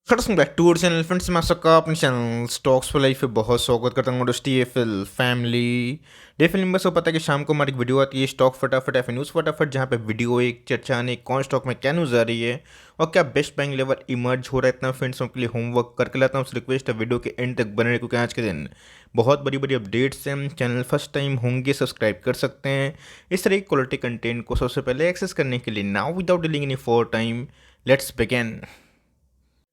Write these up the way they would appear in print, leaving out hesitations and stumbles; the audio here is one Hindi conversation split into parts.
Welcome back to channel friends. मैं सबका अपने चैनल स्टॉक्स फॉर लाइफ पे बहुत स्वागत करता हूँ। टीएफएल फैमिली डेफिल मेंबर्स को पता है कि शाम को हमारी एक वीडियो आती है स्टॉक फटाफट एफ न्यूज़ फटाफट, जहाँ पे वीडियो एक चर्चा आने कौन स्टॉक में क्या न्यूज़ आ रही है और क्या बेस्ट बाइंग लेवल इमर्ज हो रहा है। इतना फ्रेंड्स के लिए होमवर्क करके लाता हूँ। रिक्वेस्ट है वीडियो के एंड तक बने रहे, क्योंकि आज के दिन बहुत बड़ी बड़ी अपडेट्स हैं। चैनल फर्स्ट टाइम होंगे सब्सक्राइब कर सकते हैं इस तरह की क्वालिटी कंटेंट को सबसे पहले एक्सेस करने के लिए। Now without dealing any for time, let's begin.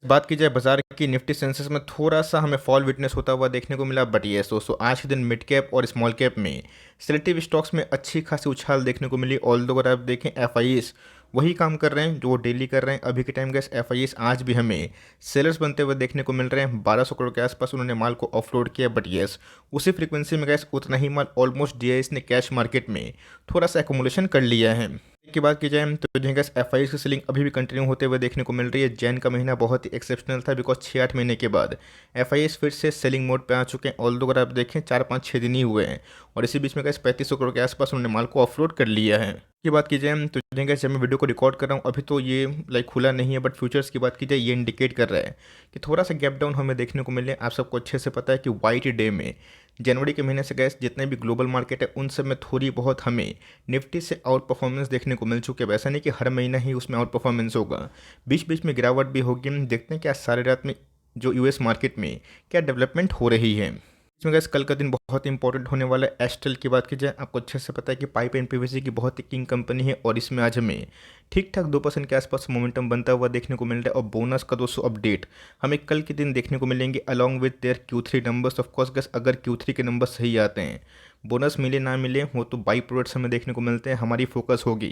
बात की जाए बाजार की, निफ्टी सेंसेक्स में थोड़ा सा हमें फॉल विटनेस होता हुआ देखने को मिला, बट ये दोस्तों आज के दिन मिड कैप और स्मॉल कैप में सिलेक्टिव स्टॉक्स में अच्छी खासी उछाल देखने को मिली। ऑल्दो अगर आप देखें एफ वही काम कर रहे हैं जो वो डेली कर रहे हैं। अभी के टाइम गैस एफ आज भी हमें सेलर्स बनते हुए देखने को मिल रहे हैं। 1200 करोड़ के आसपास उन्होंने माल को ऑफलोड किया, बट येस उसी फ्रीक्वेंसी में गैस उतना ही माल ऑलमोस्ट डीआईएस ने कैश मार्केट में थोड़ा सा एकोमुलेशन कर लिया है। की बात की जाए तो जो गैस एफ की सेलिंग अभी भी कंटिन्यू होते हुए देखने को मिल रही है। जैन का महीना बहुत ही एक्सेप्शनल था, बिकॉज 6-8 महीने के बाद एफ फिर से सेलिंग मोड पे आ चुके हैं। ऑल्दो अगर आप देखें 4-5-6 दिन ही हुए हैं और इसी बीच में गैस 3500 करोड़ के आसपास उन्होंने माल को ऑफलोड कर लिया है। की बात की जाए तो गैस जब मैं वीडियो को रिकॉर्ड कर रहा हूँ अभी तो ये खुला नहीं है, बट फ्यूचर्स की बात की जाए ये इंडिकेट कर रहा है कि थोड़ा सा गैप डाउन हमें देखने को मिले। आप सबको अच्छे से पता है कि वाइट डे में जनवरी के महीने से गैस जितने भी ग्लोबल मार्केट है उन सब में थोड़ी बहुत हमें निफ्टी से आउट परफॉर्मेंस देखने को मिल चुके हैं। वैसा नहीं कि हर महीना ही उसमें आउट परफॉर्मेंस होगा, बीच बीच में गिरावट भी होगी। हम देखते हैं क्या सारे रात में जो यूएस मार्केट में क्या डेवलपमेंट हो रही है। इसमें गैस कल का दिन बहुत इंपॉर्टेंट होने वाला है। एस्टेल की बात की जाए, आपको अच्छे से पता है कि पाइप एंड पीवीसी की बहुत ही किंग कंपनी है और इसमें आज हमें ठीक ठाक 2% के आसपास मोमेंटम बनता हुआ देखने को मिल रहा है। और बोनस का दोस्तों अपडेट हमें कल के दिन देखने को मिलेंगे along with their Q3 numbers. Of course gas अगर Q3 के नंबर सही आते हैं, बोनस मिले ना मिले वो तो बाई प्रोडक्ट्स हमें देखने को मिलते हैं। हमारी फोकस होगी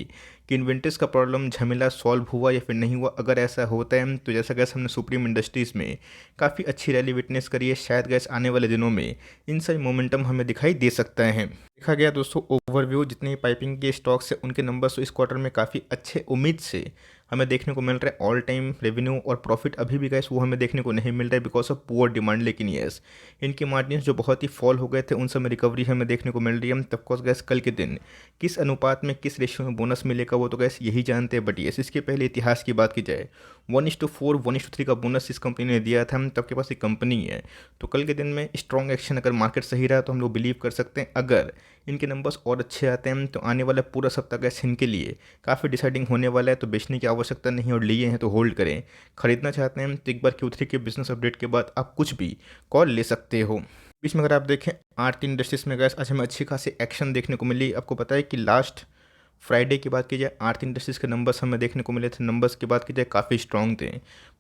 कि इन्वेंट्रीज का प्रॉब्लम झमेला सॉल्व हुआ या फिर नहीं हुआ। अगर ऐसा होता है तो जैसा गैस हमने सुप्रीम इंडस्ट्रीज़ में काफ़ी अच्छी रैली विटनेस करी है, शायद गैस आने वाले दिनों में इन सभी मोमेंटम हमें दिखाई दे सकता है। देखा गया दोस्तों ओवरव्यू जितने पाइपिंग के स्टॉक्स है उनके नंबर्स तो इस क्वार्टर में काफ़ी अच्छे उम्मीद से हमें देखने को मिल रहा है। ऑल टाइम रेवेन्यू और प्रॉफिट अभी भी गैस वो हमें देखने को नहीं मिल रहा है बिकॉज ऑफ पुअर डिमांड। लेकिन यस इनके मार्जिन्स जो बहुत ही फॉल हो गए थे उन सब में रिकवरी हमें देखने को मिल रही है। तब कोर्स गैस कल के दिन किस अनुपात में किस रेशियो में बोनस मिलेगा वो तो गैस यही जानते हैं। बट यस इसके पहले इतिहास की बात की जाए 1:4 1:3 का बोनस इस कंपनी ने दिया था। तब के पास एक कंपनी है तो कल के दिन में स्ट्रॉन्ग एक्शन अगर मार्केट सही रहा तो हम लोग बिलीव कर सकते हैं अगर इनके नंबर्स और अच्छे आते हैं तो आने वाला पूरा सप्ताह गैस इनके लिए काफ़ी डिसाइडिंग होने वाला है। तो बेचने की आवश्यकता नहीं और लिए हैं तो होल्ड करें। खरीदना चाहते हैं तो एक बार Q3 के बिजनेस अपडेट के बाद आप कुछ भी कॉल ले सकते हो। बीच में अगर आप देखें आरती इंडस्ट्रीज में गैस आज हमें अच्छी खासी एक्शन देखने को मिली। आपको पता है कि लास्ट फ्राइडे की बात की जाए आरती इंडस्ट्रीज़ के नंबर्स हमें देखने को मिले थे। नंबर्स की बात की जाए काफ़ी स्ट्रॉन्ग थे।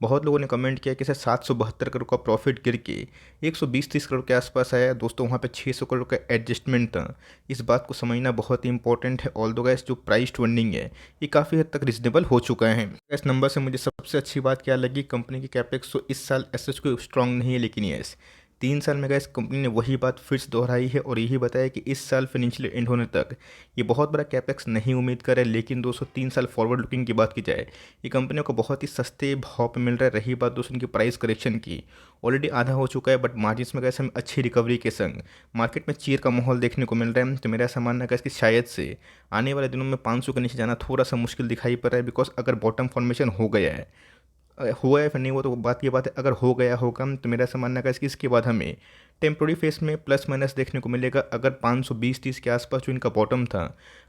बहुत लोगों ने कमेंट किया कि सर 772 करोड़ का प्रॉफिट गिर के 120-30 करोड़ के आसपास आया। दोस्तों वहाँ पे 600 करोड़ का एडजस्टमेंट था। इस बात को समझना बहुत ही इंपॉर्टेंट है। ऑल्दो गैस जो प्राइस टू अर्निंग है ये काफ़ी हद तक रिजनेबल हो चुका है। इस नंबर से मुझे सबसे अच्छी बात क्या लगी, कंपनी की कैपेक्स तो इस साल एस कोई स्ट्रॉन्ग नहीं है, लेकिन यस 3 साल में गैस कंपनी ने वही बात फिर से दोहराई है और यही बताया कि इस साल फाइनेंशियल एंड होने तक ये बहुत बड़ा कैपेक्स नहीं उम्मीद कर रहा है। लेकिन दोस्तों 3 साल फॉरवर्ड लुकिंग की बात की जाए ये कंपनियों को बहुत ही सस्ते भाव पे मिल रहा है। रही बात दोस्तों इनकी प्राइस करेक्शन की, ऑलरेडी आधा हो चुका है, बट मार्जिन्स में गैस हमें अच्छी रिकवरी के संग मार्केट में चीर का माहौल देखने को मिल रहा है। तो मेरा ऐसा मानना है कि शायद से आने वाले दिनों में 500 के नीचे जाना थोड़ा सा मुश्किल दिखाई पड़ रहा है। बिकॉज अगर बॉटम फॉर्मेशन हो गया है, हुआ है फिर नहीं हुआ तो बात की बात है, अगर हो गया होगा तो मेरा ऐसा मानना है कि इसके बाद हमें टेम्प्रोरी फेस में प्लस माइनस देखने को मिलेगा। अगर 520-30 के आसपास जो इनका बॉटम था,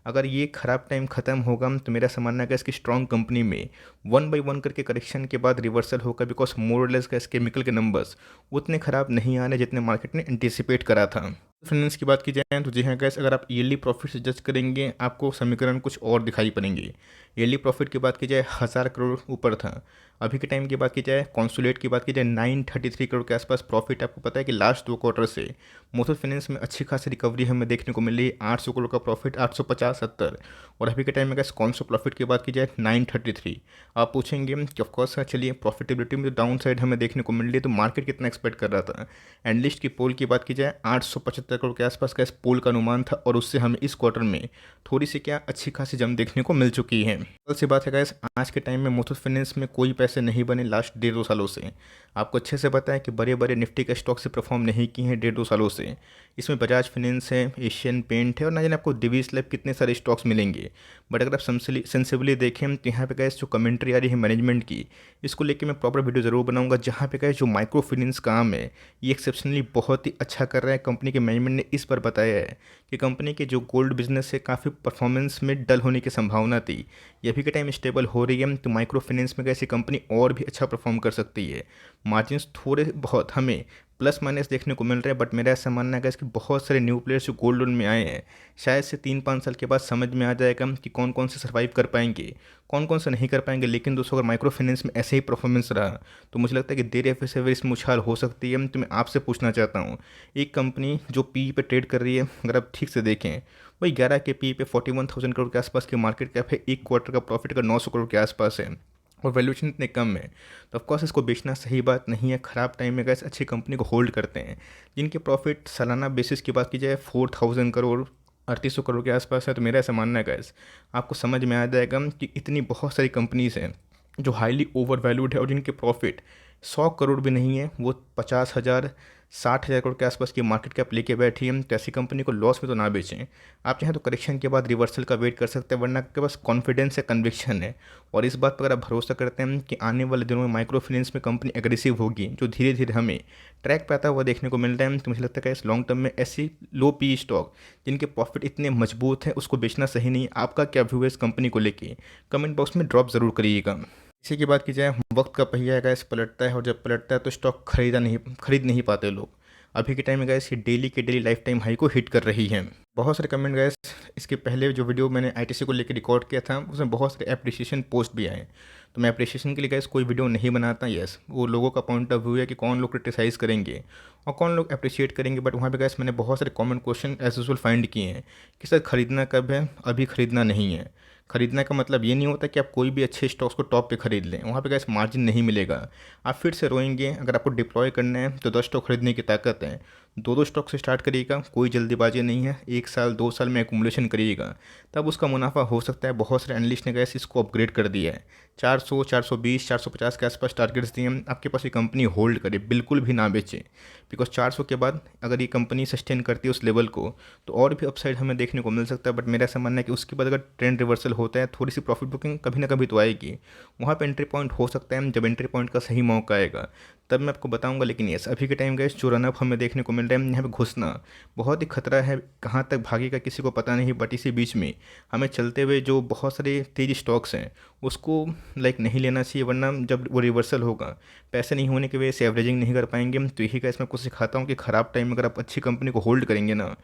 अगर ये ख़राब टाइम ख़त्म होगा तो मेरा ऐसा मानना है कि इसकी स्ट्रॉन्ग कंपनी में 1/1 करके करेक्शन के बाद रिवर्सल होगा। बिकॉज मोर लेस का केमिकल के नंबर्स उतने ख़राब नहीं आने जितने मार्केट ने एंटिसिपेट करा था। फाइनेंस की बात की जाए तो जी हाँ गैस अगर आप ईयरली प्रॉफिट से जज करेंगे आपको समीकरण कुछ और दिखाई पड़ेंगे। ईयरली प्रॉफिट की बात की जाए 1000 करोड़ ऊपर था। अभी के टाइम की बात की जाए कॉन्सुलेट की बात की जाए 933 करोड़ के आसपास प्रॉफिट। आपको पता है कि लास्ट 2 क्वार्टर से मुथूट फाइनेंस में अच्छी खासी रिकवरी हमें देखने को मिली। 800 करोड़ का प्रॉफिट 850-70 और अभी के टाइम में गैस कॉन्सो प्रॉफिट की बात की जाए 933। आप पूछेंगे कि ऑफकोर्स चलिए प्रॉफिटेबिलिटी में डाउन साइड हमें देखने को मिल रही है तो मार्केट कितना एक्सपेक्ट कर रहा था। एनालिस्ट की पोल की बात की जाए 875 करोड़ के आसपास का इस पोल का अनुमान था और उससे हमें इस क्वार्टर में थोड़ी सी क्या अच्छी खासी जम देखने को मिल चुकी है। कल सी बात है गाइस, आज के टाइम में मुथूट फाइनेंस में कोई पैसे नहीं बने लास्ट 1.5-2 सालों से। आपको अच्छे से पता है कि बड़े बड़े निफ्टी के स्टॉक से परफॉर्म नहीं किए हैं 1.5-2 सालों से। इसमें बजाज फाइनेंस है, एशियन पेंट है और ना जाने आपको दिवीज लैब कितने सारे स्टॉक्स मिलेंगे। बट अगर आप सेंसिबली देखें तो यहाँ पे गाइस जो कमेंट्री आ रही है मैनेजमेंट की, इसको लेके मैं प्रॉपर वीडियो ज़रूर बनाऊंगा, जहाँ पे गाइस जो माइक्रो फाइनेंस काम है ये एक्सेप्शनली बहुत ही अच्छा कर रहा है। कंपनी के मैनेजमेंट ने इस पर बताया है कि कंपनी के जो गोल्ड बिजनेस है काफ़ी परफॉर्मेंस में डल होने की संभावना थी, ये अभी के टाइम स्टेबल हो रही है। तो माइक्रो फाइनेंस में कैसी कंपनी और भी अच्छा परफॉर्म कर सकती है। मार्जिन्स थोड़े बहुत हमें प्लस माइनस देखने को मिल रहे हैं, बट मेरा ऐसा मानना है कि बहुत सारे न्यू प्लेयर्स जो गोल्ड लोन में आए हैं, शायद से 3-5 साल के बाद समझ में आ जाएगा कि कौन कौन से सर्वाइव कर पाएंगे, कौन कौन से नहीं कर पाएंगे। लेकिन दोस्तों अगर माइक्रो फाइनेंस में ऐसे ही परफॉर्मेंस रहा तो मुझे लगता है कि देर या फिर सवेर इसमें उछाल हो सकती है। तो मैं आपसे पूछना चाहता हूँ, एक कंपनी जो पी पे ट्रेड कर रही है, अगर आप ठीक से देखें वही 11 के पी पे 41,000 करोड़ के आसपास की मार्केट कैप है, एक क्वार्टर का प्रॉफिट का 900 करोड़ के आसपास है और वैल्यूएशन इतने कम है, तो ऑफकोर्स इसको बेचना सही बात नहीं है। ख़राब टाइम में गैस अच्छी कंपनी को होल्ड करते हैं जिनके प्रॉफिट सालाना बेसिस की बात की जाए 4,000 करोड़ 3,800 करोड़ के आसपास है। तो मेरा ऐसा मानना है गैस आपको समझ में आ जाएगा कि इतनी बहुत सारी कंपनीज हैं जो हाईली ओवर वैल्यूड है और जिनके प्रॉफिट 100 करोड़ भी नहीं है, वो 50,000 60,000 करोड़ के आसपास की मार्केट कैप लेके बैठी है। तो ऐसी कंपनी को लॉस में तो ना बेचें। आप चाहें तो करेक्शन के बाद रिवर्सल का वेट कर सकते हैं, वरना आपके पास कॉन्फिडेंस है, कन्विक्शन है और इस बात पर अगर आप भरोसा करते हैं कि आने वाले दिनों में माइक्रो फाइनेंस में कंपनी एग्रेसिव होगी, जो धीरे धीरे हमें ट्रैक पे आता हुआ देखने को मिल रहा है, तो मुझे लगता है कि इस लॉन्ग टर्म में ऐसी लो पी स्टॉक जिनके प्रॉफिट इतने मजबूत हैं उसको बेचना सही नहीं है। आपका क्या व्यू है इस कंपनी को लेके, कमेंट बॉक्स में ड्रॉप ज़रूर करिएगा। इसी की बात की जाए, वक्त का पहिया है गैस, पलटता है और जब पलटता है तो स्टॉक खरीद नहीं पाते लोग। अभी के टाइम में गैस ये डेली के डेली लाइफ टाइम हाई को हिट कर रही है। बहुत सारे कमेंट गैस, इसके पहले जो वीडियो मैंने आईटीसी को लेकर रिकॉर्ड किया था उसमें बहुत सारे अप्रिसिएशन पोस्ट भी आए। तो मैं अप्रिसिएशन के लिए गैस कोई वीडियो नहीं बनाता। यस, वो लोगों का पॉइंट ऑफ व्यू है कि कौन लोग क्रिटिसाइज़ करेंगे और कौन लोग अप्रिशिएट करेंगे। बट वहाँ पे गैस मैंने बहुत सारे comment question as usual find किए हैं कि सर खरीदना कब है, अभी खरीदना नहीं है। खरीदने का मतलब ये नहीं होता कि आप कोई भी अच्छे स्टॉक्स को टॉप पे खरीद लें, वहाँ पे गैस मार्जिन नहीं मिलेगा, आप फिर से रोएंगे। अगर आपको डिप्लॉय करना है तो 10 स्टॉक खरीदने की ताकत है, 2-2 स्टॉक से स्टार्ट करिएगा, कोई जल्दीबाजी नहीं है। 1 साल 2 साल में एक्यूमुलेशन करिएगा तब उसका मुनाफा हो सकता है। बहुत सारे एनालिस्ट ने गैस इसको अपग्रेड कर दिया है, 400 420 450 के आसपास टारगेट्स दिए हैं। आपके पास ये कंपनी होल्ड करे, बिल्कुल भी ना बेचे, बिकॉज 400 के बाद अगर ये कंपनी सस्टेन करती है उस लेवल को तो और भी अपसाइड हमें देखने को मिल सकता है। बट मेरा ऐसा मानना है कि उसके बाद अगर ट्रेंड रिवर्सल होता है, थोड़ी सी प्रॉफिट बुकिंग कभी ना कभी तो आएगी, वहाँ पे एंट्री पॉइंट हो सकता है। जब एंट्री पॉइंट का सही मौका आएगा तब मैं आपको बताऊंगा। लेकिन यस, अभी के टाइम गैस जो रनअप हमें देखने को मिल रहा है, यहाँ पे घुसना बहुत ही खतरा है, कहाँ तक भागेगा किसी को पता नहीं। बट इसी बीच में हमें चलते हुए जो बहुत सारे तेज स्टॉक्स हैं उसको नहीं लेना चाहिए, वरना जब वो रिवर्सल होगा पैसे नहीं होने की वजह से एवरेजिंग नहीं कर पाएंगे। तो यही गैस मैं आपको सिखाता हूँ कि ख़राब टाइम में अगर आप अच्छी कंपनी को होल्ड करेंगे ना,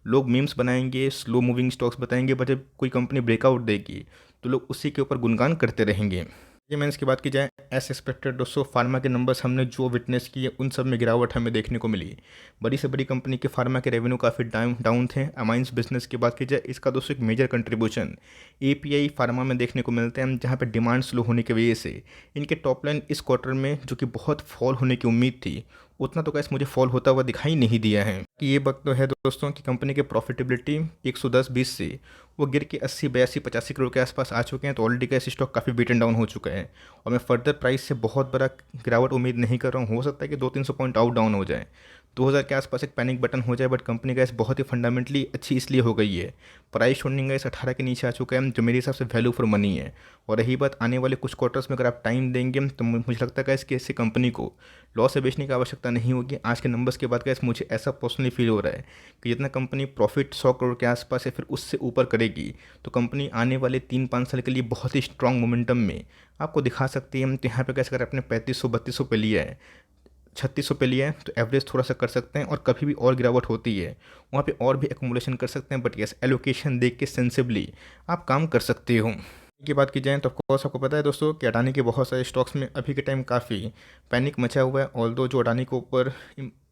लोग मीम्स बनाएंगे, स्लो मूविंग स्टॉक्स बताएंगे, बट जब कोई कंपनी ब्रेकआउट देगी तो लोग उसी के ऊपर गुणगान करते रहेंगे। ये मैंने इसकी बात की जाए, एस एक्सपेक्टेड दोस्तों फार्मा के नंबर्स हमने जो विटनेस किए उन सब में गिरावट हमें देखने को मिली। बड़ी से बड़ी कंपनी के फार्मा के रेवेन्यू काफ़ी डाउन थे। अमाइंस बिजनेस की बात की जाए, इसका दोस्तों एक मेजर कंट्रीब्यूशन एपीआई फार्मा में देखने को मिलते हैं, जहाँ पे डिमांड स्लो होने की वजह से इनके टॉप लाइन इस क्वार्टर में जो कि बहुत फॉल होने की उम्मीद थी, उतना तो गैस मुझे फॉल होता हुआ दिखाई नहीं दिया है। कि ये वक्त तो है दोस्तों कि कंपनी के प्रॉफिटेबिलिटी 110-20 से वो गिर के 80-82-85 करोड़ के आसपास आ चुके हैं। तो ऑलरेडी गैस स्टॉक काफ़ी बीटन डाउन हो चुका है और मैं फर्दर प्राइस से बहुत बड़ा गिरावट उम्मीद नहीं कर रहा हूँ। हो सकता है कि 200-300 पॉइंट आउट डाउन हो जाए, 2000 के आसपास एक पैनिक बटन हो जाए। बट कंपनी गैस बहुत ही फंडामेंटली अच्छी इसलिए हो गई है, प्राइस होल्डिंग गैस 18 के नीचे आ चुका है, जो मेरे हिसाब से वैल्यू फॉर मनी है। और रही बात आने वाले कुछ क्वार्टर्स में अगर आप टाइम देंगे तो मुझे लगता है कि ऐसी कंपनी को लॉस से बेचने की आवश्यकता नहीं होगी। आज के नंबर्स के बाद गैस मुझे ऐसा पर्सनली फील हो रहा है कि जितना कंपनी प्रॉफिट 100 करोड़ के आसपास है फिर उससे ऊपर करेगी तो कंपनी आने वाले 3-5 साल के लिए बहुत ही स्ट्रॉन्ग मोमेंटम में आपको दिखा सकती है। तो यहाँ पे कैसे अगर आपने 3500-3200 पे लिया है, 3600 पे लिया है, तो एवरेज थोड़ा सा कर सकते हैं और कभी भी और गिरावट होती है वहाँ पे और भी एक्यूमुलेशन कर सकते हैं। बट यस, एलोकेशन देख के सेंसिबली आप काम कर सकते हो। की बात की जाए तो ऑफकोर्स आपको पता है दोस्तों कि अडानी के बहुत सारे स्टॉक्स में अभी के टाइम काफ़ी पैनिक मचा हुआ है। ऑल्दो जो अडानी के ऊपर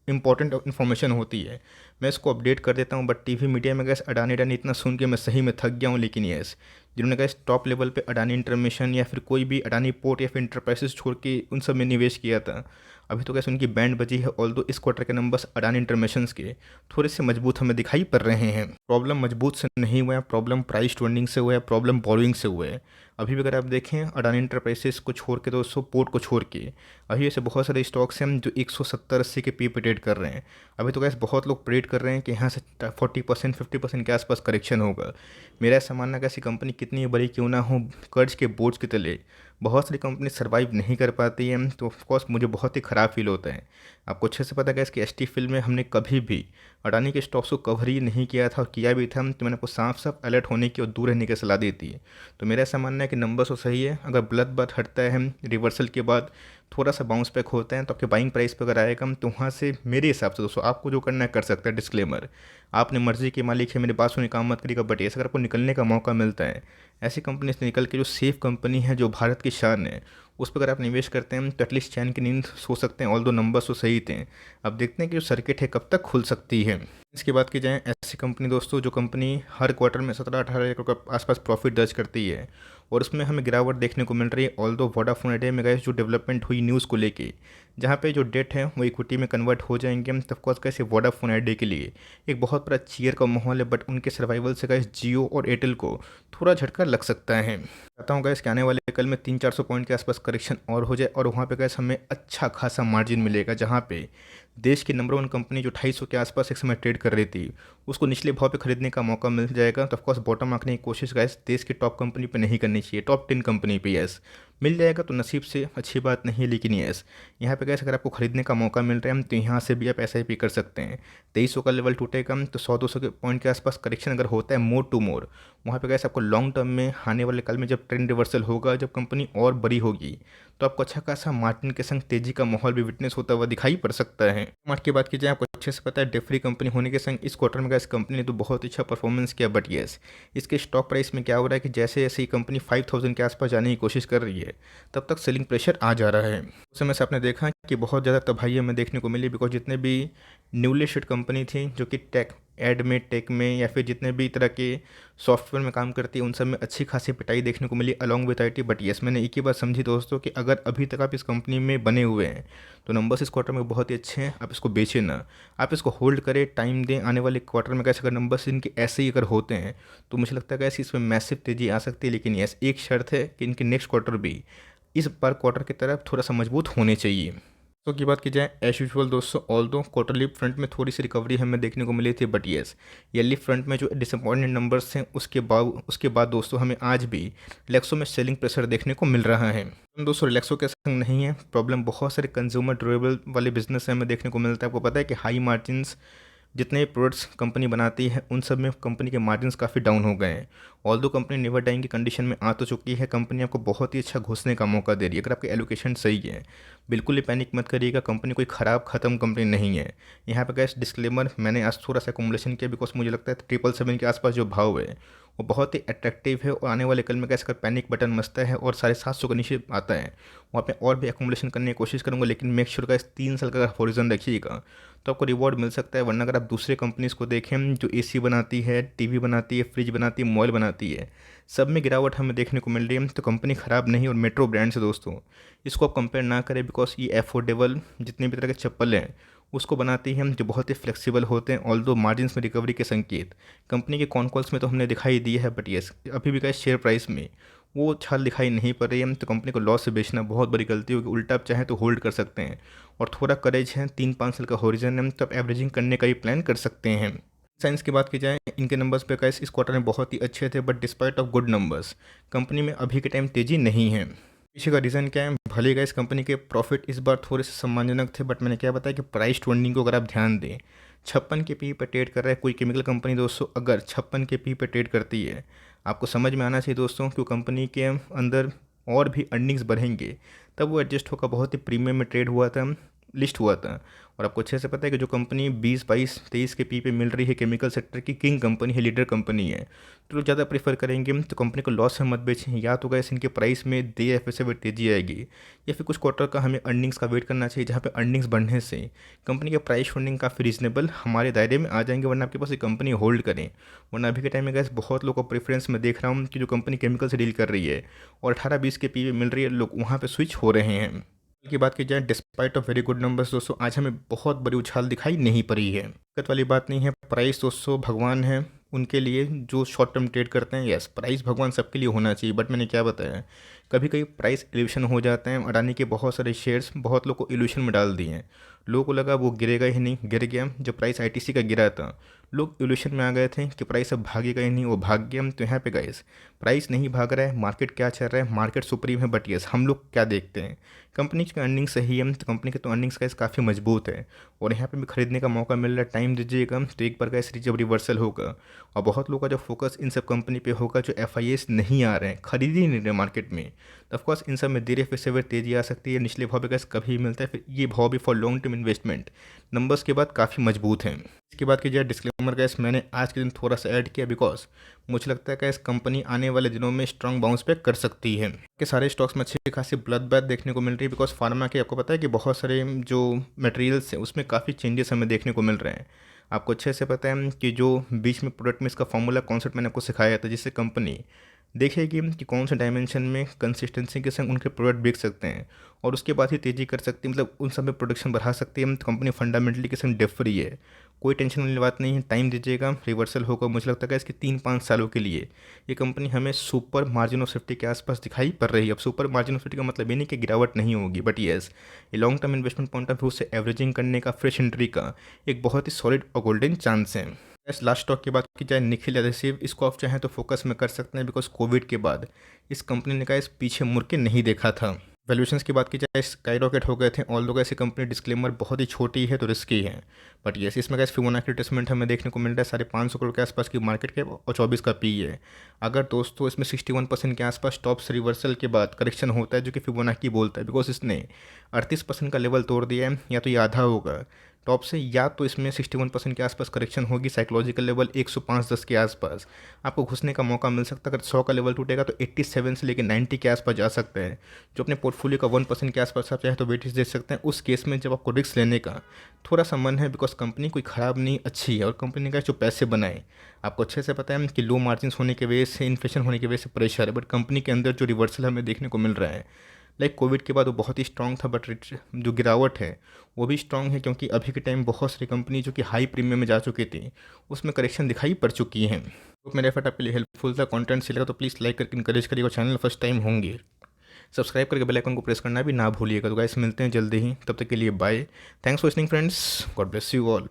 इंपॉर्टेंट इन्फॉर्मेशन होती है मैं इसको अपडेट कर देता हूँ, बट टीवी मीडिया में गैस अडानी अडानी इतना सुन के मैं सही में थक गया हूँ। लेकिन यस, जिन्होंने गैस टॉप लेवल पे अडानी इंटरमिशन या फिर कोई भी अडानी पोर्ट या फिर इंटरप्राइजेस छोड़ के उन सब में निवेश किया था, अभी तो गैस उनकी बैंड बजी है। ऑल्दो इस क्वार्टर के नंबर्स अडानी इंटरमिशंस के थोड़े से मजबूत हमें दिखाई पड़ रहे हैं। प्रॉब्लम मजबूत से नहीं हुआ है, प्रॉब्लम प्राइस ट्रेंडिंग से हुआ है, प्रॉब्लम बोरोइंग से हुआ है। अभी भी अगर आप देखें अडानी इंटरप्राइजेस को छोड़ के, दोस्तों पोर्ट को छोड़ के, अभी ऐसे बहुत सारे स्टॉक्स हैं जो 170-80 के पी पे ट्रेड कर रहे हैं। अभी तो गैस बहुत लोग प्रेड कर रहे हैं कि यहाँ से 40% 50% के आसपास करेक्शन होगा। मेरा ऐसा मानना है कि ऐसी कंपनी कितनी बड़ी क्यों ना हो, कर्ज के बोझ के तले बहुत सारी कंपनी सर्वाइव नहीं कर पाती हैं, तो ऑफकोर्स मुझे बहुत ही ख़राब फील होता है। आपको अच्छे से पता है कि एस टी फिल्म में हमने कभी भी अडानी के स्टॉक्स को कवर ही नहीं किया था, और किया भी था तो मैंने आपको साफ साफ अलर्ट होने की और दूर रहने की सलाह दी थी। तो मेरा ऐसा मानना है कि नंबर्स तो सही है, अगर ब्लड बात हटता है रिवर्सल के बाद थोड़ा सा बाउंस बैक होता है तो आपके बाइंग प्राइस पर अगर आएगा तो वहाँ से मेरे हिसाब से दोस्तों आपको जो करना है कर सकता है। डिस्क्लेमर, आपने मर्जी के मालिक है, मेरी बात सुनने काम मत करिएगा, बट ऐसे अगर आपको निकलने का मौका मिलता है ऐसी कंपनी से निकल के जो सेफ कंपनी है, जो भारत की शान है, उस पर अगर आप निवेश करते हैं तो एटलीस्ट चैन की नींद सो सकते हैं। ऑल दो नंबर्स तो सही थे। अब देखते हैं कि जो सर्किट है कब तक खुल सकती है। इसकी बात की जाए, ऐसी कंपनी दोस्तों जो कंपनी हर क्वार्टर में 17-18 करोड़ के आसपास प्रॉफिट दर्ज करती है और उसमें हमें गिरावट देखने को मिल रही है। ऑल दो वोडाफोन आइडिया में गैस जो डेवलपमेंट हुई न्यूज़ को लेके, जहाँ पे जो डेट है वो इक्विटी में कन्वर्ट हो जाएंगे, तब कोर्स कैसे वोडाफोन आइडिया के लिए एक बहुत बड़ा चीयर का माहौल है, बट उनके सर्वाइवल से गैस जियो और एयरटेल को थोड़ा झटका लग सकता है। चाहता हूँ गैस कि आने वाले कल में 300-400 पॉइंट के आसपास करेक्शन और हो जाए और वहाँ पे गैस हमें अच्छा खासा मार्जिन मिलेगा, जहाँ पे देश की नंबर 1 कंपनी जो 250 के आसपास एक समय ट्रेड कर रही थी उसको निचले भाव पे खरीदने का मौका मिल जाएगा। तो ऑफकोर्स बॉटम आंकने की कोशिश गैस देश की टॉप कंपनी पे नहीं करनी चाहिए, टॉप 10 कंपनी पे यस मिल जाएगा तो नसीब से अच्छी बात नहीं है, लेकिन यस यहाँ पे गैस अगर आपको खरीदने का मौका मिल रहा है तो यहाँ से भी आप एस आई पी कर सकते हैं। 2300 का लेवल टूटेगा तो 100-200 के पॉइंट के आसपास करेक्शन अगर होता है मोर टू मोर, वहाँ पे गैस आपको लॉन्ग टर्म में आने वाले कल में जब ट्रेंड रिवर्सल होगा, जब कंपनी और बड़ी होगी, तो आपको अच्छा खासा मार्जिन के संग तेजी का माहौल भी विटनेस होता हुआ दिखाई पड़ सकता है। मार्केट की बात की जाए, आपको अच्छे से पता है डेफ्री कंपनी होने के संग इस क्वार्टर में गैस कंपनी ने तो बहुत अच्छा परफॉर्मेंस किया, बट यस इसके स्टॉक प्राइस में क्या हो रहा है कि जैसे जैसे ही कंपनी 5000 के आसपास जाने की कोशिश कर रही है तब तक सेलिंग प्रेशर आ जा रहा है। उस समय से आपने देखा कि बहुत ज़्यादा तबाही हमें देखने को मिली, बिकॉज जितने भी न्यूली लिस्टेड कंपनी थी जो कि टेक एड में, टेक में, या फिर जितने भी तरह के सॉफ्टवेयर में काम करती है, उन सब में अच्छी खासी पिटाई देखने को मिली along with IT. But yes मैंने एक ही बात समझी दोस्तों कि अगर अभी तक आप इस कंपनी में बने हुए हैं तो नंबर्स इस क्वार्टर में बहुत ही अच्छे हैं, आप इसको बेचें ना, आप इसको होल्ड करें, टाइम दें। आने वाले क्वार्टर में कैसे अगर नंबर्स इनके ऐसे ही अगर होते हैं तो मुझे लगता है कैसे इसमें मैसिव तेज़ी आ सकती है। लेकिन यस एक शर्त है कि इनके नेक्स्ट क्वार्टर भी इस बार क्वार्टर की तरफ थोड़ा सा मजबूत होने चाहिए। तो की बात की जाए, एज यूजुअल दोस्तों ऑल दो क्वार्टरली फ्रंट में थोड़ी सी रिकवरी हमें देखने को मिली थी, बट येस ईयरली फ्रंट में जो डिसअपॉइंटेड नंबर्स हैं उसके बाद दोस्तों हमें आज भी रिलैक्सो में सेलिंग प्रेशर देखने को मिल रहा है। दोस्तों रिलैक्सो के संग नहीं है प्रॉब्लम, बहुत सारे कंज्यूमर ड्यूरेबल वाले बिजनेस हमें देखने को मिलता है। आपको पता है कि हाई मार्जिन्स जितने भी प्रोडक्ट्स कंपनी बनाती है उन सब में कंपनी के मार्जिन्स काफ़ी डाउन हो गए हैं। ऑल दो कंपनी नेवर डाइंग की कंडीशन में आ तो चुकी है, कंपनी आपको बहुत ही अच्छा घुसने का मौका दे रही है अगर आपकी एलोकेशन सही है। बिल्कुल ही पैनिक मत करिएगा, कंपनी कोई ख़राब ख़त्म कंपनी नहीं है। यहाँ पे गैस डिस्क्लेमर मैंने आज थोड़ा सा एकोमोलेशन किया, बिकॉज मुझे लगता है 777 के आसपास जो भाव है वो बहुत ही अट्रैक्टिव है, और आने वाले कल में कैसे अगर पैनिक बटन मचता है और 750 के नीचे आता है वहाँ पे और भी एकोमोलेशन करने की कोशिश करूँगा। लेकिन मेक श्योर का इस 3 साल का अगर हॉरिजन रखिएगा तो आपको रिवॉर्ड मिल सकता है। वरना अगर आप दूसरे कंपनीज़ को देखें जो एसी बनाती है, टीवी बनाती है, फ्रिज बनाती है, मोबाइल बनाती है, सब में गिरावट हमें देखने को मिल रही है। तो कंपनी ख़राब नहीं, और मेट्रो ब्रांड से दोस्तों इसको आप कंपेयर ना करें, बिकॉज ये अफोर्डेबल जितने भी तरह के चप्पल हैं उसको बनाती हैं जो बहुत ही फ्लेक्सिबल होते हैं। ऑल दो मार्जिन्स में रिकवरी के संकेत कंपनी के कॉन कॉल्स में तो हमने दिखाई दिए है, बट येस अभी भी का शेयर प्राइस में वो छाल दिखाई नहीं पड़ रही है। तो कंपनी को लॉस से बेचना बहुत बड़ी गलती होगी, उल्टा आप चाहें तो होल्ड कर सकते हैं, और थोड़ा करेज है, 3-5 साल का हॉरिजन है तो आप एवरेजिंग करने का ही प्लान कर सकते हैं। साइंस की बात की जाए, इनके नंबर्स पे कैसे इस क्वार्टर में बहुत ही अच्छे थे, but despite of good numbers company में अभी के टाइम तेज़ी नहीं है। पीछे का रीज़न क्या है, भले का इस कंपनी के प्रॉफिट इस बार थोड़े से सम्मानजनक थे, बट मैंने क्या बताया कि प्राइस ट्रेंडिंग को अगर आप ध्यान दें 56 के पी पे ट्रेड कर रहा है कोई केमिकल कंपनी दोस्तों, अगर 56 के पी पे ट्रेड करती है आपको समझ में आना चाहिए दोस्तों कि कंपनी के अंदर और भी अर्निंग्स बढ़ेंगे, तब वो एडजस्ट होकर बहुत ही प्रीमियम में ट्रेड हुआ था, लिस्ट हुआ था। और आपको अच्छे से पता है कि जो कंपनी 20, 22, 23 के पी पे मिल रही है, केमिकल सेक्टर की किंग कंपनी है, लीडर कंपनी है, तो लोग ज़्यादा प्रीफर करेंगे तो कंपनी को लॉस में मत बेचें। या तो गैस इनके प्राइस में दे या फिर से तेजी आएगी, या फिर कुछ क्वार्टर का हमें अर्निंग्स का वेट करना चाहिए, जहाँ पे अर्निंग्स बढ़ने से कंपनी के प्राइस फंडिंग काफ़ी रीजनेबल हमारे दायरे में आ जाएंगे। वरना आपके पास ये कंपनी होल्ड करें, वरना अभी के टाइम में गैस बहुत लोगों को प्रेफरेंस में देख रहा हूँ कि जो कंपनी केमिकल से डील कर रही है और 18-20 के पी पे मिल रही है, लोग वहाँ पर स्विच हो रहे हैं। की बात की जाए, despite of very good numbers दोस्तों आज हमें बहुत बड़ी उछाल दिखाई नहीं पड़ी है। दिक्कत वाली बात नहीं है, प्राइस दोस्तों भगवान है, उनके लिए जो शॉर्ट टर्म ट्रेड करते हैं, यस प्राइस भगवान सबके लिए होना चाहिए, बट मैंने क्या बताया, कभी कभी प्राइस इल्यूशन हो जाते हैं। अडानी के बहुत सारे शेयर्स बहुत लोग को इल्यूशन में डाल दिए हैं। लोगों को लगा वो गिरेगा ही नहीं, गिर गया। जब प्राइस आईटीसी का गिरा था, लोग इल्यूशन में आ गए थे कि प्राइस अब भागेगा ही नहीं, वो भाग गया। तो यहाँ पे गाइस प्राइस नहीं भाग रहा है, मार्केट क्या चल रहा है, मार्केट सुप्रीम है। बट यस हम लोग क्या देखते हैं, कंपनी की अर्निंग सही है, तो कंपनी के तो अर्निंग्स गाइस काफ़ी मजबूत है और यहाँ पे भी खरीदने का मौका मिल रहा है। टाइम दीजिएगा तो एक बार गाइस जब रिवर्सल होगा और बहुत लोगों का जो फोकस इन सब कंपनी पे होगा जो एफआईएस नहीं आ रहे हैं, खरीद ही नहीं रहे मार्केट में, तो ऑफकोर्स इन सब में देरी फिर से तेज़ी आ सकती है। निचले भाव पे गाइस कभी मिलता है, फिर ये भाव भी for long term investment numbers के बाद काफ़ी मजबूत हैं। इसके बाद की जो डिस्क्लेमर गाइस मैंने आज के दिन थोड़ा सा ऐड किया, बिकॉज मुझे लगता है कि इस कंपनी आने वाले दिनों में स्ट्रॉन्ग बाउंस बैक कर सकती है। कि सारे स्टॉक्स में अच्छी खासी ब्लड बैथ देखने को मिल रही है, बिकॉज फार्मा के आपको पता है कि बहुत सारे जो मटेरियल्स हैं उसमें काफ़ी चेंजेस हमें देखने को मिल रहे हैं। आपको अच्छे से पता है कि जो बीच में प्रोडक्ट में इसका फॉर्मूला कॉन्सेप्ट मैंने आपको सिखाया था, जिससे कंपनी देखेगी कि कौन से डायमेंशन में कंसिस्टेंसी के संग उनके प्रोडक्ट बिक सकते हैं और उसके बाद ही तेज़ी कर सकती है, मतलब उन सब में प्रोडक्शन बढ़ा सकती है। तो कंपनी फंडामेंटली के संग डेफ फ्री है, कोई टेंशन वाली बात नहीं है। टाइम दीजिएगा, रिवर्सल होगा। मुझे लगता है इसके 3-5 सालों के लिए ये कंपनी हमें सुपर मार्जिन ऑफ सेफ्टी के आसपास दिखाई पड़ रही है। अब सुपर मार्जिन ऑफ सेफ्टी का मतलब ये नहीं कि गिरावट नहीं होगी, बट येस ये long term investment point of view से एवरेजिंग करने का, फ्रेश एंट्री का एक बहुत ही सॉलिड और गोल्डन चांस है। इस लास्ट स्टॉक की बात की जाए, निखिल एडहेसिव, इसको आप चाहें तो फोकस में कर सकते हैं, बिकॉज कोविड के बाद इस कंपनी ने कहा इस पीछे मुड़ के नहीं देखा था। वैल्यूएशंस की बात की जाए, स्काई रॉकेट हो गए थे। ऑल दो ऐसी कंपनी डिस्क्लेमर बहुत ही छोटी है तो रिस्की है, बट येस इसमें कैसे फिबोनाची रिट्रेसमेंट हमें देखने को मिल रहा है 550 करोड़ के आसपास की मार्केट के और 24 का पी है। अगर दोस्तों इसमें 61% के आसपास टॉप्स रिवर्सल के बाद करेक्शन होता है, जो कि फिबोनाची बोलता है, बिकॉज इसने 38% का लेवल तोड़ दिया है, या तो ये आधा होगा टॉप से, या तो इसमें 61% के आसपास करेक्शन होगी। साइकोलॉजिकल लेवल 105-10 के आसपास आपको घुसने का मौका मिल सकता है। अगर 100 का लेवल टूटेगा तो 87 से लेकर 90 के आसपास जा सकता है, जो अपने पोर्टफोलियो का 1% के आसपास आप चाहे तो वेटेज दे सकते हैं। उस केस में जब आपको रिस्क लेने का थोड़ा सा मन है, बिकॉज कंपनी कोई ख़राब नहीं, अच्छी है और कंपनी का जो पैसे बनाए, आपको अच्छे से पता है कि लो मार्जिन होने की वजह से, इन्फ्लेशन होने की वजह से प्रेशर है, बट कंपनी के अंदर जो रिवर्सल हमें देखने को मिल रहा है, लाइक कोविड के बाद वो बहुत ही स्ट्रॉन्ग था, बट जो गिरावट है वो भी स्ट्रॉन्ग है, क्योंकि अभी के टाइम बहुत सारी कंपनी जो कि हाई प्रीमियम में जा चुकी थी उसमें करेक्शन दिखाई पड़ चुकी हैं। तो मेरे एफर्ट आपके लिए हेल्पफुल था, कंटेंट से लगा तो प्लीज़ लाइक करके इनकरेज करिएगा। चैनल फर्स्ट टाइम होंगे सब्सक्राइब करके बेल आइकन को प्रेस करना भी ना भूलिएगा। तो गाइस मिलते हैं जल्दी ही, तब तक के लिए bye. Thanks for listening friends, God bless you all.